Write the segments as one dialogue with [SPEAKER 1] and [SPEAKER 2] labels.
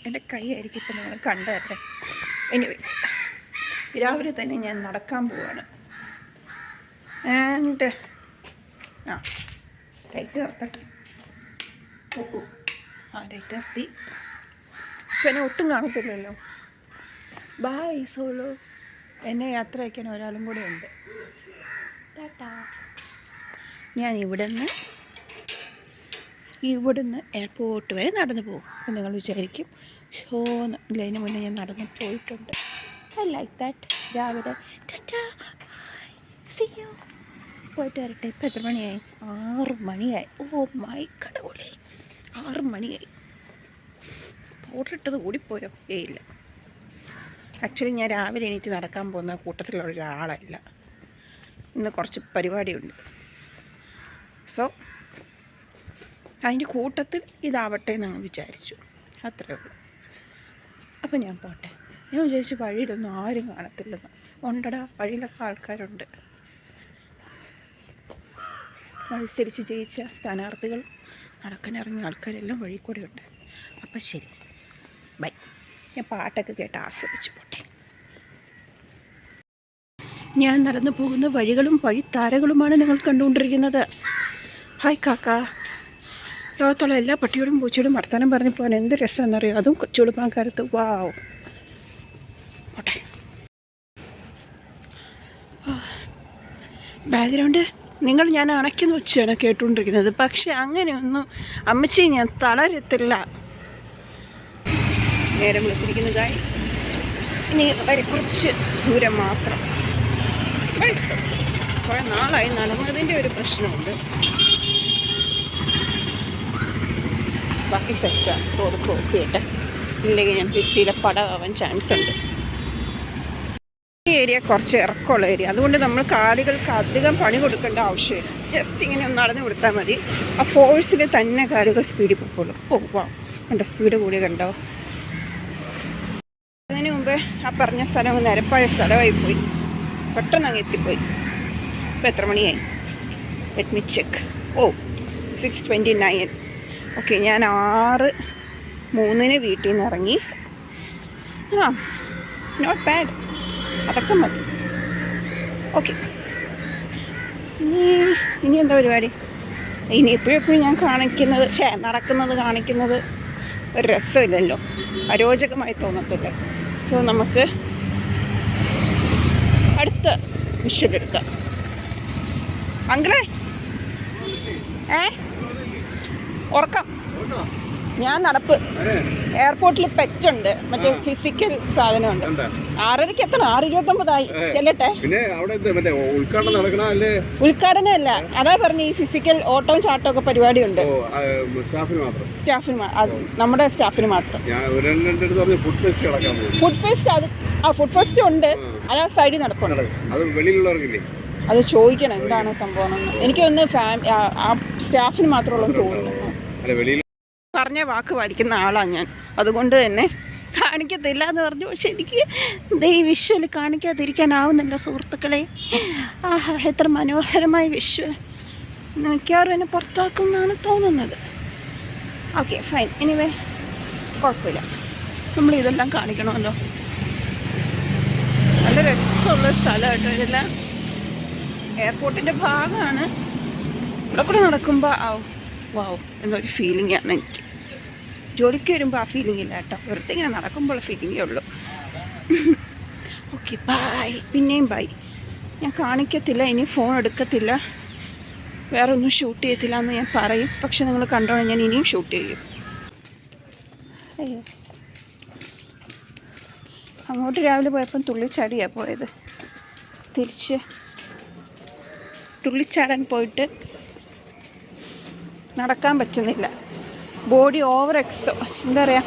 [SPEAKER 1] എൻ്റെ കൈയായിരിക്കും ഇപ്പം നിങ്ങൾ കണ്ടതല്ലേ. എനിവേസ് രാവിലെ തന്നെ ഞാൻ നടക്കാൻ പോവാണ്. ആൻഡ് ലൈറ്റ് നിർത്തട്ടെ. ലൈറ്റ് നിർത്തി. ഇപ്പം എന്നെ ഒട്ടും കാണത്തില്ലല്ലോ. By solo. എന്നെ യാത്ര അയക്കാൻ ഒരാളും കൂടെ ഉണ്ട്. ടാറ്റാ. ഞാൻ ഇവിടുന്ന് എയർപോർട്ട് വരെ നടന്നു പോകും. അപ്പം നിങ്ങൾ വിചാരിക്കും ഇതിന് മുന്നേ ഞാൻ നടന്ന് പോയിട്ടുണ്ട്. I like that. രാവിലെ ടാറ്റാ സീ യു പോയിട്ട് വരട്ടെ. ഇപ്പം എത്ര മണിയായി? 6 മണിയായി. ഓ മൈ കടവുളി, 6 മണിയായി. പൗഡർ ഇട്ടത് കൂടിപ്പോയോ? ഇല്ല. ആക്ച്വലി ഞാൻ രാവിലെ എണീറ്റ് നടക്കാൻ പോകുന്ന കൂട്ടത്തിലുള്ള ഒരാളല്ല. ഇന്ന് കുറച്ച് പരിപാടിയുണ്ട്. സോ അതിൻ്റെ കൂട്ടത്തിൽ ഇതാവട്ടെ എന്നങ്ങ് വിചാരിച്ചു. അത്രേ ഉള്ളൂ. അപ്പം ഞാൻ പോട്ടെ. ഞാൻ വിചാരിച്ചു വഴിയിലൊന്നും ആരും കാണത്തില്ലെന്ന്. ഉണ്ടടാ, വഴിയിലൊക്കെ ആൾക്കാരുണ്ട്. മത്സരിച്ച് ജയിച്ച സ്ഥാനാർത്ഥികൾ, നടക്കാനിറങ്ങിയ ആൾക്കാരെല്ലാം വഴി കൂടെ ഉണ്ട്. അപ്പം ശരി, ബൈ. ഞാൻ പാട്ടൊക്കെ കേട്ട് ആസ്വദിച്ച് പോട്ടെ. ഞാൻ നടന്നു പോകുന്ന വഴികളും വഴിത്താരകളുമാണ് നിങ്ങൾ കണ്ടുകൊണ്ടിരിക്കുന്നത്. ഹായ് കാക്ക. ലോകത്തുള്ള എല്ലാ പട്ടിയോടും പൂച്ചയോടും വർത്തമാനം പറഞ്ഞു പോകാൻ എന്ത് രസമെന്നറിയോ, അതും കൊച്ചുടുപ്പാൻകാലത്ത്. വാവ്. പോട്ടെ. ബാക്ക്ഗ്രൗണ്ട് ഞാൻ അണയ്ക്കുന്ന വെച്ചാണ് കേട്ടുകൊണ്ടിരിക്കുന്നത്. പക്ഷെ അങ്ങനെയൊന്നും അമ്മച്ചി ഞാൻ തളരത്തില്ല. നേരം വിളിച്ചിരിക്കുന്നു ഗൈസ്. ഇനി വളരെ കുറച്ച് ദൂരം മാത്രം. കുറേ നാളായി നടന്നതിൻ്റെ ഒരു പ്രശ്നമുണ്ട്. ബാക്കി സെറ്റാണ്. റോഡ് ക്രോസ് ചെയ്യട്ടെ, ഇല്ലെങ്കിൽ ഞാൻ ഭിത്തിയിലെ പടമാവാൻ ചാൻസ് ഉണ്ട്. ഈ ഏരിയ കുറച്ച് ഇറക്കമുള്ള ഏരിയ, അതുകൊണ്ട് നമ്മൾ കാലുകൾക്ക് അധികം പണി കൊടുക്കേണ്ട ആവശ്യമില്ല. ജസ്റ്റ് ഇങ്ങനെ ഒന്ന് നടന്നു കൊടുത്താൽ മതി. ആ ഫോഴ്സിൽ തന്നെ കാലുകൾ സ്പീഡിൽ പോയിക്കോളും. ഓ വാ, കണ്ടോ സ്പീഡ് കൂടി കണ്ടോ. അതിന് മുമ്പേ ആ പറഞ്ഞ സ്ഥലം നിരപ്പായ സ്ഥലമായി പോയി. പെട്ടെന്ന് അങ്ങ് എത്തിപ്പോയി. ഇപ്പോൾ എത്ര മണിയായി? Let me check. Oh 6:29. Okay, ഞാൻ 6:03 വീട്ടിൽ നിന്ന് ഇറങ്ങി. Not bad. അതൊക്കെ മതി. ഓക്കെ, ഇനി എന്താ പരിപാടി? ഇനി എപ്പോഴും ഞാൻ നടക്കുന്നത് കാണിക്കുന്നത് ഒരു രസമില്ലല്ലോ, അരോചകമായി തോന്നത്തില്ല. സോ നമുക്ക് അടുത്ത വിഷ്വലെടുക്കാം. അങ്കിളേ, ഉറക്കം. ഞാൻ നടപ്പ്. എയർപോർട്ടിൽ പെറ്റുണ്ട്, മറ്റേ ഫിസിക്കൽ സാധനമുണ്ട്. 6:30 എത്തണം. 6:29 ചെല്ലട്ടെ. ഉദ്ഘാടനം അല്ല, അതാ പറഞ്ഞു. ഈ ഫിസിക്കൽ ഓട്ടവും ചാട്ടവും ഒക്കെ പരിപാടിയുണ്ട്. സ്റ്റാഫിന്, നമ്മുടെ സ്റ്റാഫിന് മാത്രം. ഫുഡ് ഫെസ്റ്റ് ഫുഡ് ഫെസ്റ്റ് ഉണ്ട്. അത് ആ സൈഡിൽ നടപ്പുണ്ട്. അത് ചോദിക്കണം എന്താണ് സംഭവം എന്ന്. എനിക്കൊന്ന് ആ സ്റ്റാഫിന് മാത്രമുള്ള ചോദിക്കണം. പറഞ്ഞ വാക്ക് പാലിക്കുന്ന ആളാണ് ഞാൻ. അതുകൊണ്ട് തന്നെ കാണിക്കത്തില്ല എന്ന് പറഞ്ഞു. പക്ഷെ എനിക്ക് ഈ വിഷ്വൽ കാണിക്കാതിരിക്കാനാവുന്നില്ല സുഹൃത്തുക്കളെ. ആഹാ, എത്ര മനോഹരമായ വിഷ്വൽ. മിക്കവാറും എന്നെ പുറത്താക്കുമെന്നാണ് തോന്നുന്നത്. Okay fine. എനിവേ കുഴപ്പമില്ല, നമ്മളിതെല്ലാം കാണിക്കണമല്ലോ. നല്ല രസമുള്ള സ്ഥലം കേട്ടോ ഇതെല്ലാം. എയർപോർട്ടിൻ്റെ ഭാഗമാണ്. ഇവിടെ കൂടെ നടക്കുമ്പോൾ വാവ് എന്നൊരു ഫീലിംഗ് ആണ് എനിക്ക്. ജോലിക്ക് വരുമ്പോൾ ആ ഫീലിംഗ് ഇല്ല കേട്ടോ. വെറുതെ ഇങ്ങനെ നടക്കുമ്പോൾ ഫീലിംഗേ ഉള്ളൂ. Okay bye. പിന്നെയും ബൈ. ഞാൻ കാണിക്കത്തില്ല, ഇനി ഫോൺ എടുക്കത്തില്ല, വേറെ ഒന്നും ഷൂട്ട് ചെയ്യത്തില്ല എന്ന് ഞാൻ പറയും. പക്ഷെ നിങ്ങൾ കണ്ടോണം, ഞാൻ ഇനിയും ഷൂട്ട് ചെയ്യും. അയ്യോ, അങ്ങോട്ട് രാവിലെ പോയപ്പം തുള്ളിച്ചാടിയാണ് പോയത്. തിരിച്ച് തുള്ളിച്ചാടാൻ പോയിട്ട് നടക്കാൻ പറ്റുന്നില്ല. ബോഡി ഓവർ എന്താ പറയുക,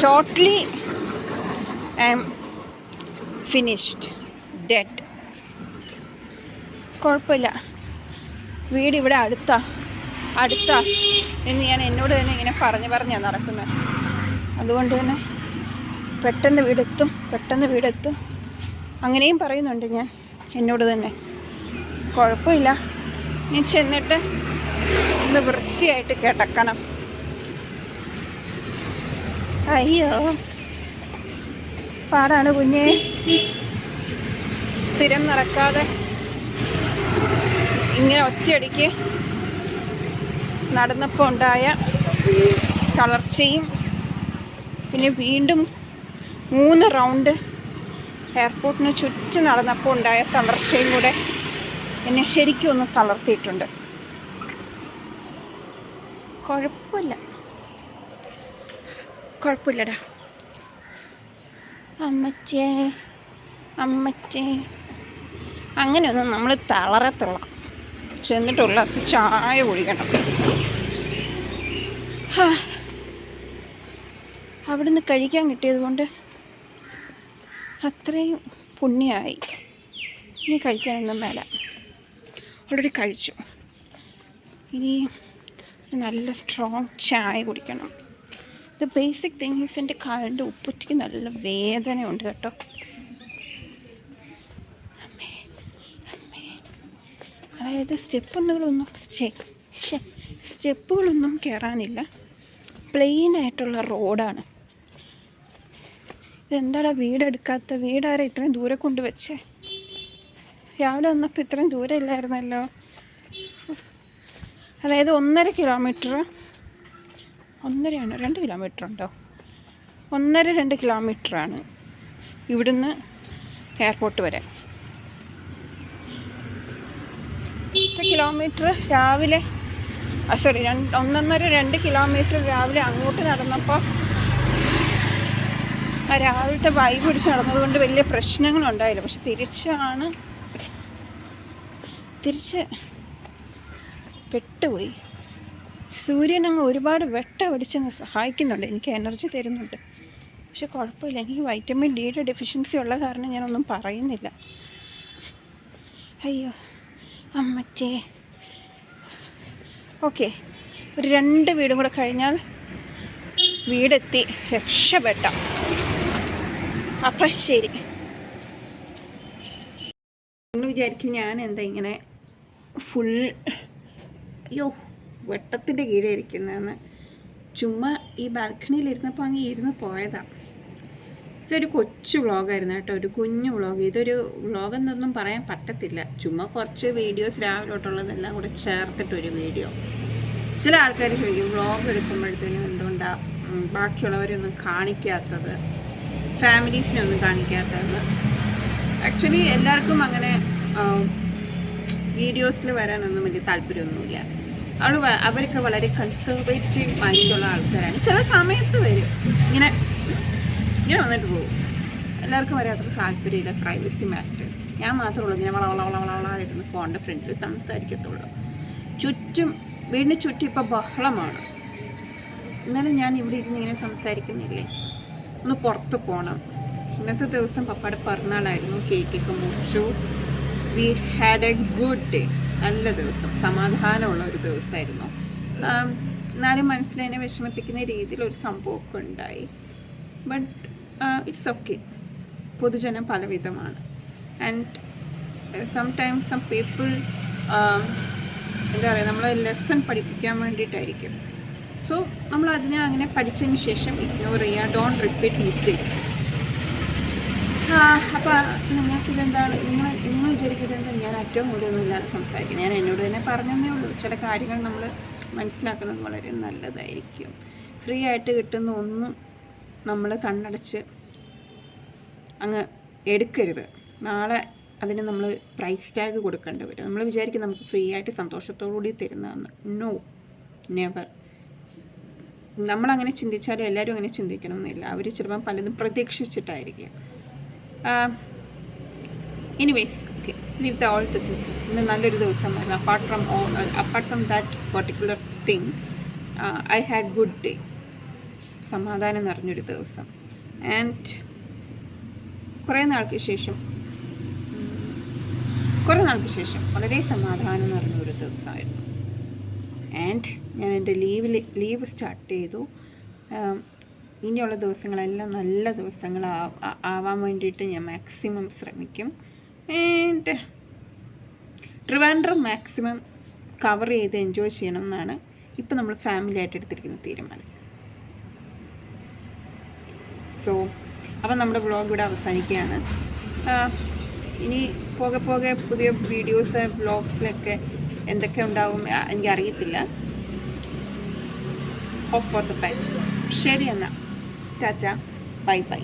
[SPEAKER 1] totally I am finished, dead. കുഴപ്പമില്ല, വീട് ഇവിടെ അടുത്താ എന്ന് ഞാൻ എന്നോട് തന്നെ ഇങ്ങനെ പറഞ്ഞാണ് നടക്കുന്നത്. അതുകൊണ്ട് തന്നെ പെട്ടെന്ന് വീടെത്തും അങ്ങനെയും പറയുന്നുണ്ട് ഞാൻ എന്നോട് തന്നെ. കുഴപ്പമില്ല, ഞാൻ ചെന്നിട്ട് ഒന്ന് വൃത്തിയായിട്ട് കിടക്കണം. അയ്യോ പാടാണ് കുഞ്ഞേ. സ്ഥിരം നടക്കാതെ ഇങ്ങനെ ഒറ്റയടിക്ക് നടന്നപ്പോൾ ഉണ്ടായ തളർച്ചയും പിന്നെ വീണ്ടും 3 റൗണ്ട് എയർപോർട്ടിന് ചുറ്റും നടന്നപ്പോൾ ഉണ്ടായ തളർച്ചയും കൂടെ എന്നെ ശരിക്കും ഒന്ന് തളർത്തിയിട്ടുണ്ട്. കുഴപ്പമില്ലടാ. അമ്മച്ചേ അങ്ങനെയൊന്നും നമ്മൾ തളരത്തുള്ള. ചെന്നിട്ടുള്ള ചായ കുടിക്കണം. അവിടുന്ന് കഴിക്കാൻ കിട്ടിയത് കൊണ്ട് അത്രയും പുണ്യമായി. ഇനി കഴിക്കാനൊന്നും മേല, ഓൾറെഡി കഴിച്ചു. ഇനി നല്ല സ്ട്രോങ് ചായ കുടിക്കണം. ദ ബേസിക് തിങ്സ്, എൻ്റെ കാലിൻ്റെ ഉപ്പുറ്റിക്ക് നല്ല വേദനയുണ്ട് കേട്ടോ. അതായത് സ്റ്റെപ്പുകളൊന്നും കയറാനില്ല, പ്ലെയിനായിട്ടുള്ള റോഡാണ്. ഇതെന്താടാ വീടെടുക്കാത്ത? വീടാരെ ഇത്രയും ദൂരെ കൊണ്ടുവച്ചേ? രാവിലെ വന്നപ്പോൾ ഇത്രയും ദൂരം ഇല്ലായിരുന്നല്ലോ. അതായത് 1.5 കിലോമീറ്റർ, 1.5 2 കിലോമീറ്റർ ഉണ്ടോ? 1.5-2 കിലോമീറ്ററാണ് ഇവിടുന്ന് എയർപോർട്ട് വരെ. 1 കിലോമീറ്റർ രാവിലെ 1.5-2 കിലോമീറ്റർ രാവിലെ അങ്ങോട്ട് നടന്നപ്പോൾ ആ രാവിലത്തെ വൈബ് പിടിച്ച് നടന്നതുകൊണ്ട് വലിയ പ്രശ്നങ്ങളുണ്ടായില്ല. പക്ഷെ തിരിച്ച് പെട്ടുപോയി. സൂര്യൻ അങ്ങ് ഒരുപാട് വെട്ടമടിച്ചങ്ങ് സഹായിക്കുന്നുണ്ട്, എനിക്ക് എനർജി തരുന്നുണ്ട്. പക്ഷെ കുഴപ്പമില്ല, എനിക്ക് വൈറ്റമിൻ ഡിയുടെ ഡെഫിഷ്യൻസി ഉള്ള കാരണം ഞാനൊന്നും പറയുന്നില്ല. അയ്യോ അമ്മച്ചേ. ഓക്കെ, ഒരു 2 വീടും കൂടെ കഴിഞ്ഞാൽ വീടെത്തി, രക്ഷപ്പെട്ട. അപ്പം ശരി. നിങ്ങൾ വിചാരിക്കും ഞാൻ എന്താ ഇങ്ങനെ ഫുൾ വെട്ടത്തിൻ്റെ കീഴെ ഇരിക്കുന്നതെന്ന്. ചുമ്മാ ഈ ബാൽക്കണിയിലിരുന്നപ്പോൾ അങ്ങ് ഇരുന്ന് പോയതാണ്. ഇതൊരു കൊച്ചു വ്ളോഗായിരുന്നു കേട്ടോ, ഒരു കുഞ്ഞു വ്ളോഗ്. ഇതൊരു വ്ളോഗ് എന്നൊന്നും പറയാൻ പറ്റത്തില്ല. ചുമ്മാ കുറച്ച് വീഡിയോസ് രാവിലെ തൊട്ടുള്ളതെല്ലാം കൂടെ ചേർത്തിട്ടൊരു വീഡിയോ. ചില ആൾക്കാർ ചോദിക്കും വ്ളോഗ് എടുക്കുമ്പോഴത്തേനും എന്തുകൊണ്ടാണ് ബാക്കിയുള്ളവരൊന്നും കാണിക്കാത്തത്, ഫാമിലീസിനെ ഒന്നും കാണിക്കാത്തതെന്ന്. ആക്ച്വലി എല്ലാവർക്കും അങ്ങനെ വീഡിയോസിൽ വരാനൊന്നും വലിയ താല്പര്യമൊന്നുമില്ല. അവരൊക്കെ വളരെ കൺസർവേറ്റീവ് മൈൻഡുള്ള ആൾക്കാരാണ്. ചില സമയത്ത് വരും, ഇങ്ങനെ വന്നിട്ട് പോകും. എല്ലാവർക്കും വരാത്ര താല്പര്യമില്ല, പ്രൈവസി മാറ്റേഴ്സ്. ഞാൻ മാത്രമുള്ളൂ ഇങ്ങനെ വളവളായിരുന്നു ഫോണിൻ്റെ ഫ്രണ്ടിൽ സംസാരിക്കത്തുള്ളൂ. വീടിന് ചുറ്റും ഇപ്പോൾ ബഹളമാണ്. എന്നാലും ഞാൻ ഇവിടെ ഇരുന്ന് ഇങ്ങനെ സംസാരിക്കുന്നില്ലേ. ഒന്ന് പുറത്ത് പോകണം. ഇന്നത്തെ ദിവസം പപ്പയുടെ പിറന്നാളായിരുന്നു, കേക്കൊക്കെ മുറിച്ചു. We had A good day. നല്ല ദിവസം, സമാധാനമുള്ള ഒരു ദിവസമായിരുന്നു. എന്നാലും മനസ്സിലെന്നെ വിഷമിപ്പിക്കുന്ന രീതിയിൽ ഒരു സംഭവമൊക്കെ ഉണ്ടായി. But it's okay. പൊതുജനം പലവിധമാണ്. ആൻഡ് സംടൈംസ് സം പീപ്പിൾ എന്താ പറയുക, നമ്മളെ ലെസൺ പഠിപ്പിക്കാൻ വേണ്ടിയിട്ടായിരിക്കും. സോ നമ്മൾ അതിനെ അങ്ങനെ പഠിച്ചതിന് ശേഷം ഇഗ്നോർ ചെയ്യുക. Don't repeat mistakes. അപ്പോൾ നിങ്ങൾക്കിതെന്താണ്, നിങ്ങൾ വിചാരിക്കുന്നത് ഞാൻ ഏറ്റവും കൂടുതലൊന്നും ഇല്ലാതെ സംസാരിക്കുന്നത്. ഞാൻ എന്നോട് തന്നെ പറഞ്ഞതേ ഉള്ളൂ. ചില കാര്യങ്ങൾ നമ്മൾ മനസ്സിലാക്കുന്നത് വളരെ നല്ലതായിരിക്കും. ഫ്രീ ആയിട്ട് കിട്ടുന്ന ഒന്നും നമ്മൾ കണ്ണടച്ച് അങ്ങ് എടുക്കരുത്. നാളെ അതിന് നമ്മൾ പ്രൈസ് ടാഗ് കൊടുക്കേണ്ടി വരും. നമ്മൾ വിചാരിക്കും നമുക്ക് ഫ്രീ ആയിട്ട് സന്തോഷത്തോടുകൂടി തരുന്നതെന്ന്. No, never. നമ്മളങ്ങനെ ചിന്തിച്ചാലും എല്ലാവരും അങ്ങനെ ചിന്തിക്കണം എന്നില്ല. അവർ ചിലപ്പം പലതും പ്രതീക്ഷിച്ചിട്ടായിരിക്കും. Anyways, okay, leave the all the things. ഇന്ന് നല്ലൊരു ദിവസമായിരുന്നു. Apart from that particular thing, I had good day. സമാധാനം നിറഞ്ഞൊരു ദിവസം. ആൻഡ് കുറേ നാൾക്ക് ശേഷം വളരെ സമാധാനം നിറഞ്ഞൊരു ദിവസമായിരുന്നു. ആൻഡ് ഞാൻ എൻ്റെ ലീവ് സ്റ്റാർട്ട് ചെയ്തു. ഇനിയുള്ള ദിവസങ്ങളെല്ലാം നല്ല ദിവസങ്ങളാവാൻ വേണ്ടിയിട്ട് ഞാൻ മാക്സിമം ശ്രമിക്കും. ആൻഡ് ട്രിവാൻഡ്രം മാക്സിമം കവർ ചെയ്ത് എൻജോയ് ചെയ്യണം എന്നാണ് ഇപ്പം നമ്മൾ ഫാമിലി ആയിട്ട് എടുത്തിരിക്കുന്ന തീരുമാനം.
[SPEAKER 2] സോ അപ്പം നമ്മുടെ വ്ളോഗ് ഇവിടെ അവസാനിക്കുകയാണ്. ഇനി പോകെ പോകെ പുതിയ വീഡിയോസ് വ്ളോഗ്സിലൊക്കെ എന്തൊക്കെ ഉണ്ടാവും എനിക്കറിയത്തില്ല. Hope for the best. ശരി എന്നാൽ ടാറ്റ, ബൈ ബൈ.